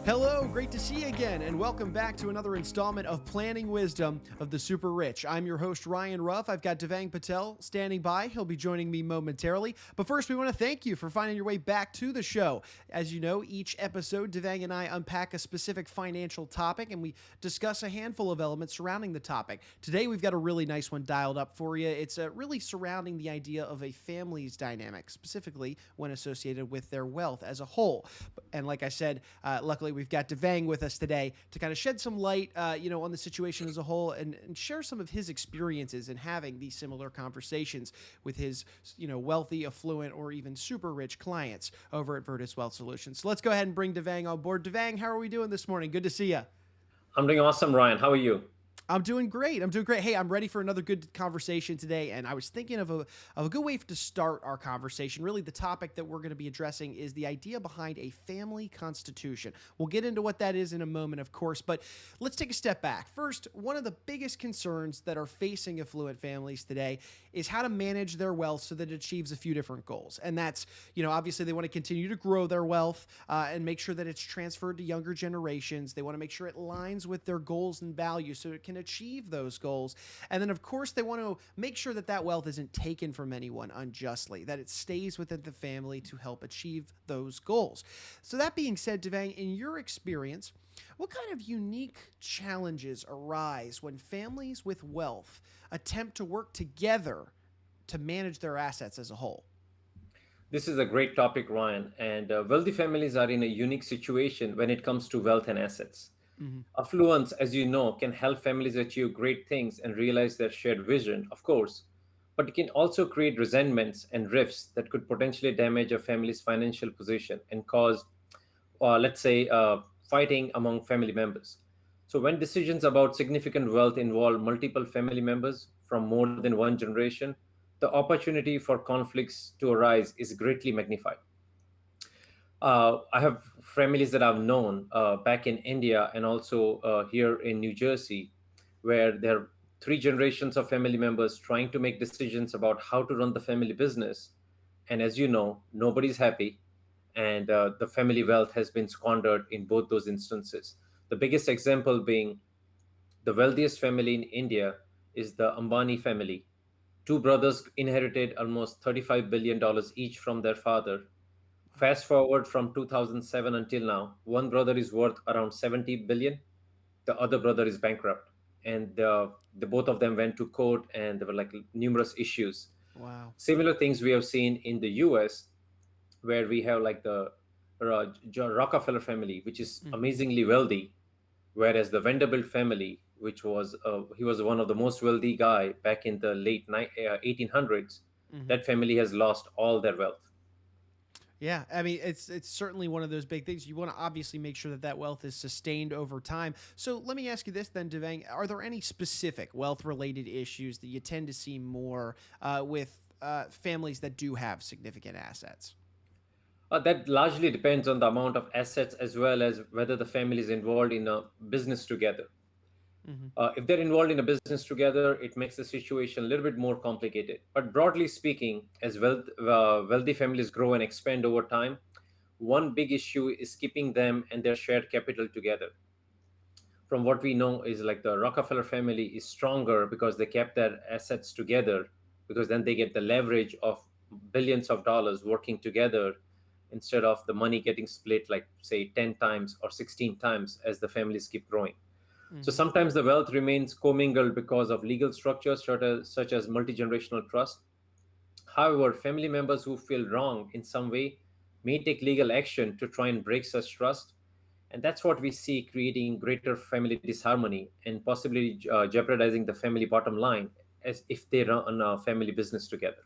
Hello, great to see you again, and welcome back to another installment of Planning Wisdom of the Super Rich. I'm your host, Ryan Ruff. I've got Devang Patel standing by. He'll be joining me momentarily. But first, we want to thank you for finding your way back to the show. As you know, each episode, Devang and I unpack a specific financial topic, and we discuss a handful of elements surrounding the topic. Today, we've got a really nice one dialed up for you. It's really surrounding the idea of a family's dynamic, specifically when associated with their wealth as a whole. And like I said, luckily, we've got Devang with us today to kind of shed some light, on the situation as a whole and share some of his experiences in having these similar conversations with his, wealthy, affluent, or even super rich clients over at Virtus Wealth Solutions. So let's go ahead and bring Devang on board. Devang, how are we doing this morning? Good to see you. I'm doing awesome, Ryan. How are you? I'm doing great. Hey, I'm ready for another good conversation today. And I was thinking of a good way to start our conversation. Really, the topic that we're going to be addressing is the idea behind a family constitution. We'll get into what that is in a moment, of course, but let's take a step back. First, one of the biggest concerns that are facing affluent families today is how to manage their wealth so that it achieves a few different goals. And that's, obviously they want to continue to grow their wealth and make sure that it's transferred to younger generations. They want to make sure it aligns with their goals and values so it can achieve those goals. And then, of course, they want to make sure that that wealth isn't taken from anyone unjustly, that it stays within the family to help achieve those goals. So that being said, Devang, in your experience, what kind of unique challenges arise when families with wealth attempt to work together to manage their assets as a whole? This is a great topic, Ryan. And wealthy families are in a unique situation when it comes to wealth and assets. Mm-hmm. Affluence, as you know, can help families achieve great things and realize their shared vision, of course, but it can also create resentments and rifts that could potentially damage a family's financial position and cause, let's say, fighting among family members. So, when decisions about significant wealth involve multiple family members from more than one generation, the opportunity for conflicts to arise is greatly magnified. I have families that I've known back in India and also here in New Jersey, where there are three generations of family members trying to make decisions about how to run the family business. And as you know, nobody's happy, and the family wealth has been squandered in both those instances. The biggest example being the wealthiest family in India is the Ambani family. Two brothers inherited almost $35 billion dollars each from their father. Fast forward from 2007 until now, one brother is worth around 70 billion. The other brother is bankrupt, and the both of them went to court, and there were like numerous issues. Wow. Similar things we have seen in the U.S., where we have like the Rockefeller family, which is Mm-hmm. amazingly wealthy, whereas the Vanderbilt family, which was he was one of the most wealthy guy back in the 1800s, Mm-hmm. that family has lost all their wealth. Yeah, I mean it's certainly one of those big things. You want to obviously make sure that that wealth is sustained over time. So let me ask you this then, Devang: are there any specific wealth-related issues that you tend to see more with families that do have significant assets? That largely depends on the amount of assets as well as whether the family is involved in a business together. Mm-hmm. If they're involved in a business together, it makes the situation a little bit more complicated. But broadly speaking, as wealthy families grow and expand over time, one big issue is keeping them and their shared capital together. From what we know is like the Rockefeller family is stronger because they kept their assets together, because then they get the leverage of billions of dollars working together instead of the money getting split like say 10 times or 16 times as the families keep growing. So Mm-hmm. sometimes the wealth remains commingled because of legal structures such as multi-generational trust. However, family members who feel wrong in some way may take legal action to try and break such trust. And that's what we see creating greater family disharmony and possibly jeopardizing the family bottom line as if they run a family business together.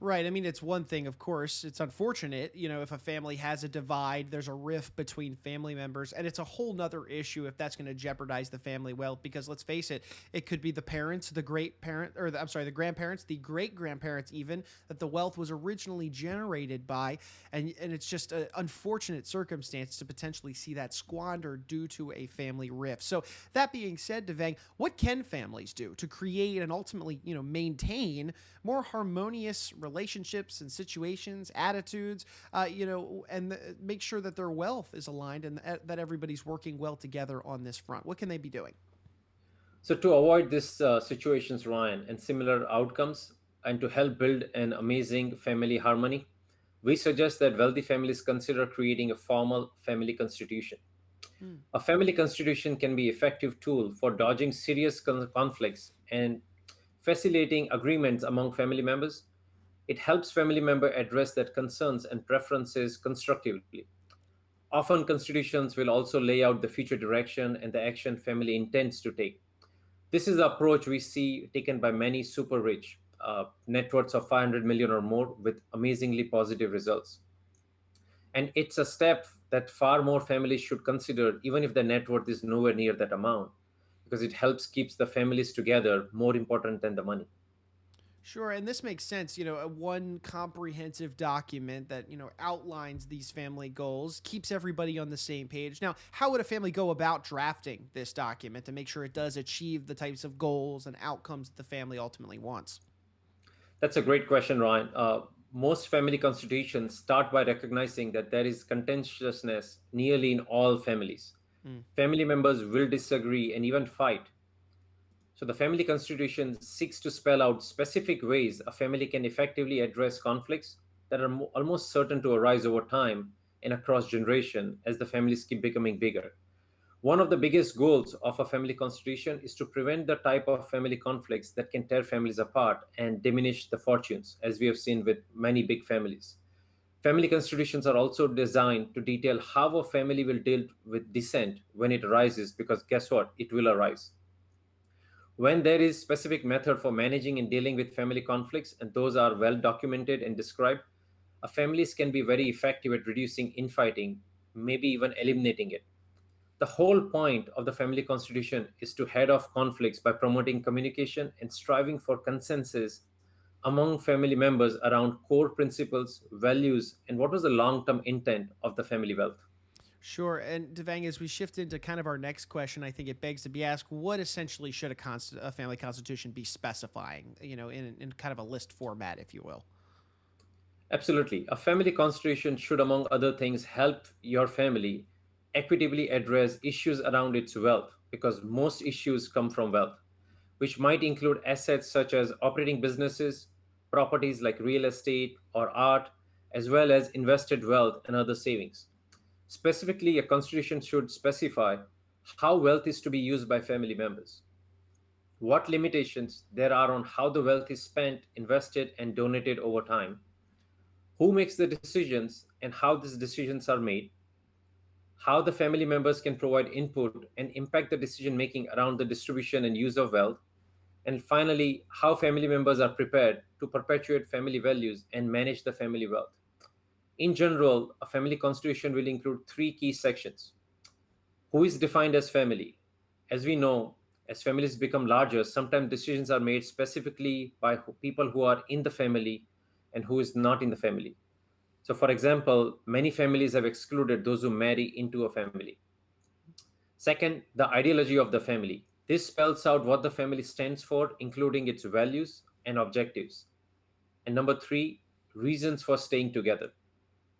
Right. I mean, it's one thing, of course. It's unfortunate, if a family has a divide, there's a rift between family members, and it's a whole nother issue if that's going to jeopardize the family wealth. Because let's face it, it could be the parents, the great parent, or I'm sorry, the grandparents, the great grandparents, even that the wealth was originally generated by, and it's just an unfortunate circumstance to potentially see that squandered due to a family rift. So that being said, Devang, what can families do to create and ultimately, maintain more harmonious relationships and situations, attitudes, and make sure that their wealth is aligned and that everybody's working well together on this front? What can they be doing? So, to avoid these situations, Ryan, and similar outcomes, and to help build an amazing family harmony, we suggest that wealthy families consider creating a formal family constitution. Mm, A family constitution can be an effective tool for dodging serious conflicts and facilitating agreements among family members. It helps family members address their concerns and preferences constructively. Often, constitutions will also lay out the future direction and the action family intends to take. This is the approach we see taken by many super rich, net worths of 500 million or more, with amazingly positive results. And it's a step that far more families should consider, even if the net worth is nowhere near that amount, because it helps keeps the families together more important than the money. sure, and this makes sense. One comprehensive document that outlines these family goals keeps everybody on the same page. Now, how would a family go about drafting this document to make sure it does achieve the types of goals and outcomes that the family ultimately wants? That's a great question, Ryan. Most family constitutions start by recognizing that there is contentiousness nearly in all families. Mm, Family members will disagree and even fight. So, the family constitution seeks to spell out specific ways a family can effectively address conflicts that are almost certain to arise over time and across generation as the families keep becoming bigger. One of the biggest goals of a family constitution is to prevent the type of family conflicts that can tear families apart and diminish the fortunes, as we have seen with many big families. Family constitutions are also designed to detail how a family will deal with dissent when it arises, because guess what? It will arise. When there is specific method for managing and dealing with family conflicts, and those are well documented and described, families can be very effective at reducing infighting, maybe even eliminating it. The whole point of the family constitution is to head off conflicts by promoting communication and striving for consensus among family members around core principles, values, and what was the long term intent of the family wealth. sure. And Devang, as we shift into kind of our next question, I think it begs to be asked: what essentially should a family constitution be specifying? In kind of a list format, if you will. Absolutely. A family constitution should, among other things, help your family equitably address issues around its wealth, because most issues come from wealth, which might include assets such as operating businesses, properties like real estate or art, as well as invested wealth and other savings. Specifically, a constitution should specify how wealth is to be used by family members, what limitations there are on how the wealth is spent, invested, and donated over time, who makes the decisions and how these decisions are made, how the family members can provide input and impact the decision making around the distribution and use of wealth, and finally, how family members are prepared to perpetuate family values and manage the family wealth. In general, a family constitution will include three key sections. Who is defined as family? As we know, as families become larger, sometimes decisions are made specifically by people who are in the family and who is not in the family. So, for example, many families have excluded those who marry into a family. Second, the ideology of the family. This spells out what the family stands for, including its values and objectives. And number three, reasons for staying together.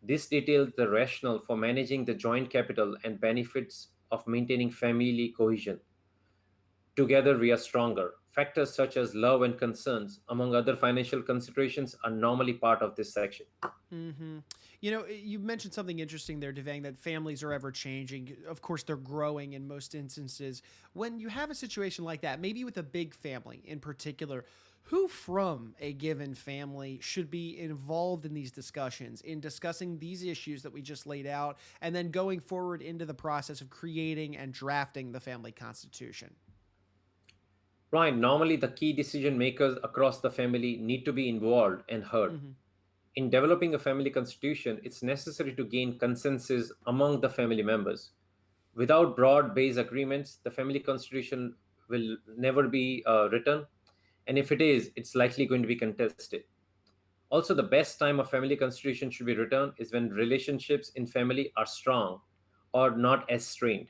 This details the rationale for managing the joint capital and benefits of maintaining family cohesion. Together we are stronger. Factors such as love and concerns, among other financial considerations, are normally part of this section. Hmm. You mentioned something interesting there, Devang, that families are ever changing. Of course, they're growing in most instances. When you have a situation like that, maybe with a big family in particular, who from a given family should be involved in these discussions, in discussing these issues that we just laid out, and then going forward into the process of creating and drafting the family constitution? Right, normally the key decision makers across the family need to be involved and heard. Hmm. In developing a family constitution, it's necessary to gain consensus among the family members. Without broad based agreements, the family constitution will never be written, and if it is, it's likely going to be contested. Also, the best time a family constitution should be written is when relationships in family are strong or not as strained.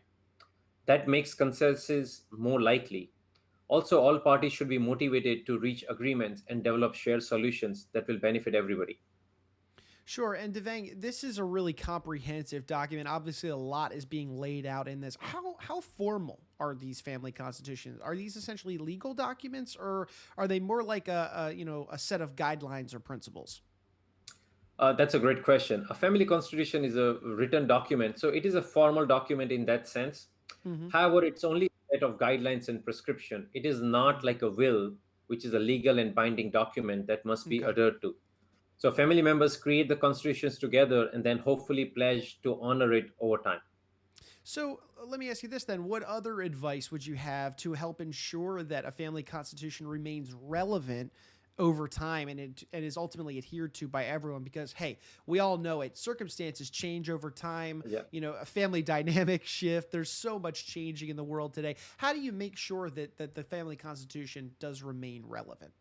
That makes consensus more likely. Also, all parties should be motivated to reach agreements and develop shared solutions that will benefit everybody. Sure. And Devang, this is a really comprehensive document. Obviously, a lot is being laid out in this. How formal are these family constitutions? Are these essentially legal documents, or are they more like a set of guidelines or principles? That's a great question. A family constitution is a written document, so it is a formal document in that sense. Hmm. However, it's only a set of guidelines and prescription. It is not like a will, which is a legal and binding document that must be Okay. adhered to. So, family members create the constitutions together and then hopefully pledge to honor it over time. So let me ask you this then. What other advice would you have to help ensure that a family constitution remains relevant over time and is ultimately adhered to by everyone? Because, hey, we all know it. Circumstances change over time. Yeah. A family dynamic shift. There's so much changing in the world today. How do you make sure that the family constitution does remain relevant?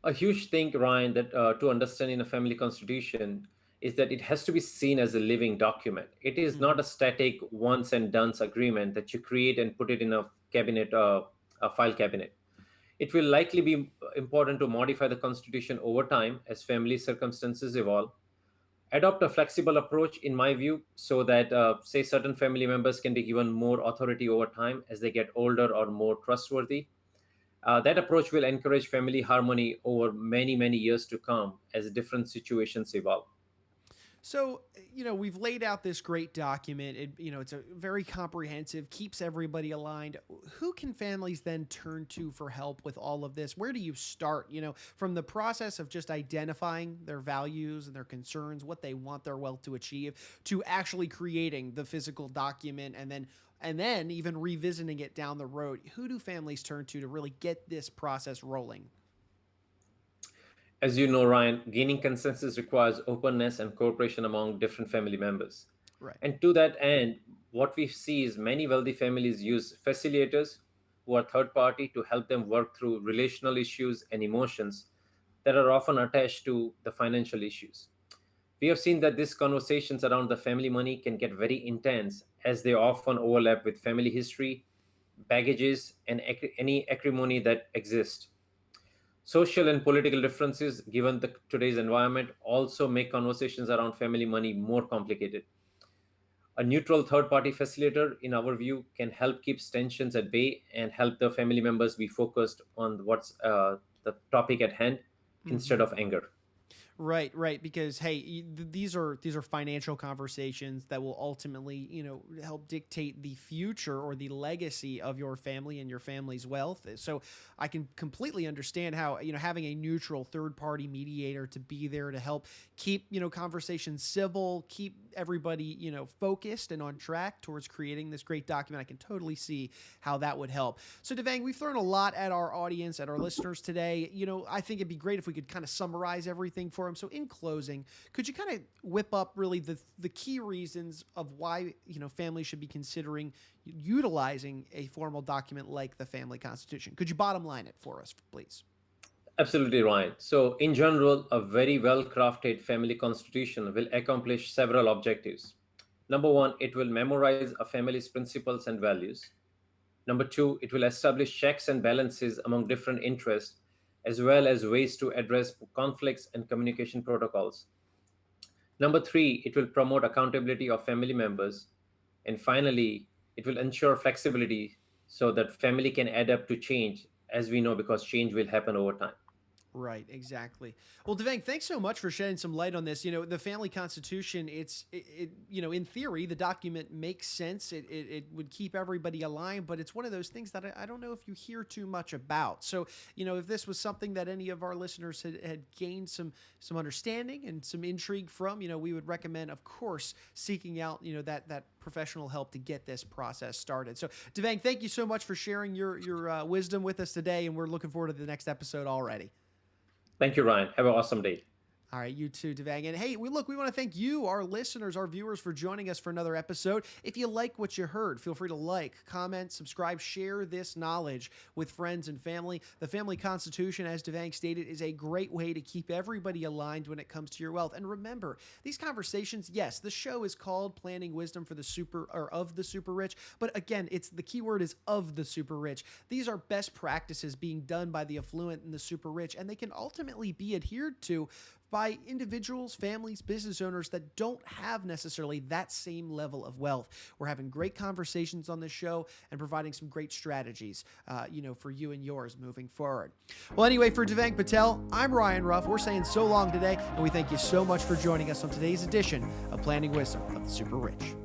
A huge thing, Ryan, that to understand in a family constitution is that it has to be seen as a living document. It is not Hmm. a static once and done agreement that you create and put it in a cabinet, a file cabinet. It will likely be important to modify the constitution over time as family circumstances evolve. Adopt a flexible approach, in my view, so that, say, certain family members can be given more authority over time as they get older or more trustworthy. That approach will encourage family harmony over many, many years to come as different situations evolve. So, we've laid out this great document. It's a very comprehensive, keeps everybody aligned. Who can families then turn to for help with all of this? Where do you start? From the process of just identifying their values and their concerns, what they want their wealth to achieve, to actually creating the physical document and then even revisiting it down the road. Who do families turn to really get this process rolling? As you know, Ryan, gaining consensus requires openness and cooperation among different family members. Right. And to that end, what we see is many wealthy families use facilitators who are third party to help them work through relational issues and emotions that are often attached to the financial issues. We have seen that these conversations around the family money can get very intense as they often overlap with family history, baggages, and any acrimony that exists. Social and political differences, given today's environment, also make conversations around family money more complicated. A neutral third party facilitator, in our view, can help keep tensions at bay and help the family members be focused on what's the topic at hand instead Hmm. of anger. Right, right. Because hey, these are financial conversations that will ultimately help dictate the future or the legacy of your family and your family's wealth. So I can completely understand how having a neutral third party mediator to be there to help keep conversations civil, keep everybody focused and on track towards creating this great document. I can totally see how that would help. So Devang, we've thrown a lot at our audience, at our listeners today. I think it'd be great if we could kind of summarize everything for them. So in closing, could you kind of whip up really the key reasons of why families should be considering utilizing a formal document like the family constitution? Could you bottom line it for us, please? Absolutely, Ryan. So, in general, a very well crafted family constitution will accomplish several objectives. Number one, it will memorize a family's principles and values. Number two, it will establish checks and balances among different interests, as well as ways to address conflicts and communication protocols. Number three, it will promote accountability of family members. And finally, it will ensure flexibility so that family can adapt to change, as we know, because change will happen over time. Right, exactly. Well, Devang, thanks so much for shedding some light on this. The family constitution, in theory, the document makes sense. It would keep everybody aligned, but it's one of those things that I don't know if you hear too much about. So, if this was something that any of our listeners had gained some understanding and some intrigue from, we would recommend, of course, seeking out, that professional help to get this process started. So, Devang, thank you so much for sharing your wisdom with us today, and we're looking forward to the next episode already. Thank you, Ryan. Have an awesome day. All right, you too, Devang. And hey, we want to thank you, our listeners, our viewers, for joining us for another episode. If you like what you heard, feel free to like, comment, subscribe, share this knowledge with friends and family. The family constitution, as Devang stated, is a great way to keep everybody aligned when it comes to your wealth. And remember, these conversations, yes, the show is called Planning Wisdom for the Super or of the Super Rich, but again, it's the key word is of the super rich. These are best practices being done by the affluent and the super rich, and they can ultimately be adhered to by individuals, families, business owners that don't have necessarily that same level of wealth. We're having great conversations on this show and providing some great strategies, for you and yours moving forward. Well, anyway, for Devang Patel, I'm Ryan Ruff. We're saying so long today, and we thank you so much for joining us on today's edition of Planning Wisdom of the Super Rich.